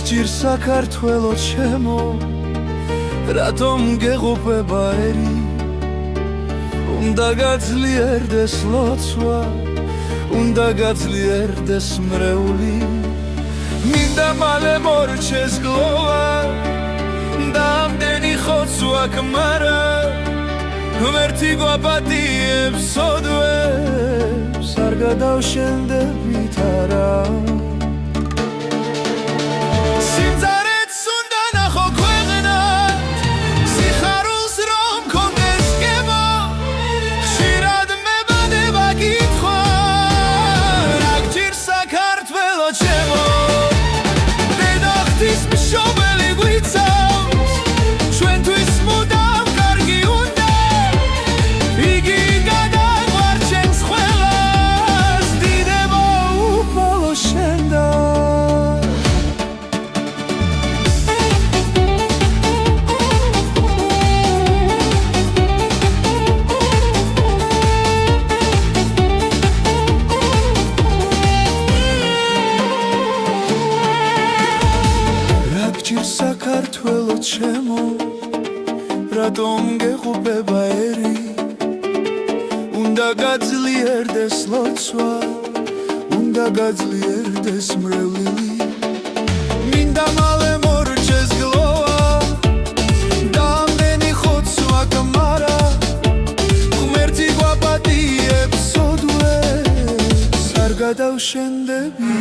გჭირ საქართველო ჩემო რატომ გეღუპება ერი უნდა გაძლიერდეს ლოცვა უნდა გაძლიერდეს მრევლი მინდა მალე მორჩეს გლოვა და ამდენი ხოცვა აქ მარა ღმერთი გვაპატიებს სოდვებს არ გადავშენდებით არა საქართველო ჩემო რატომ გეღუპება ერი უნდა გაძლიერდეს ლოცვა უნდა გაძლიერდეს მრევლი მინდა მალე მორჩეს გლოვა და ამდენი ხოცვა აქ მარა ღმერთი გვაპატიებს სოდვებს არ გადავშენდები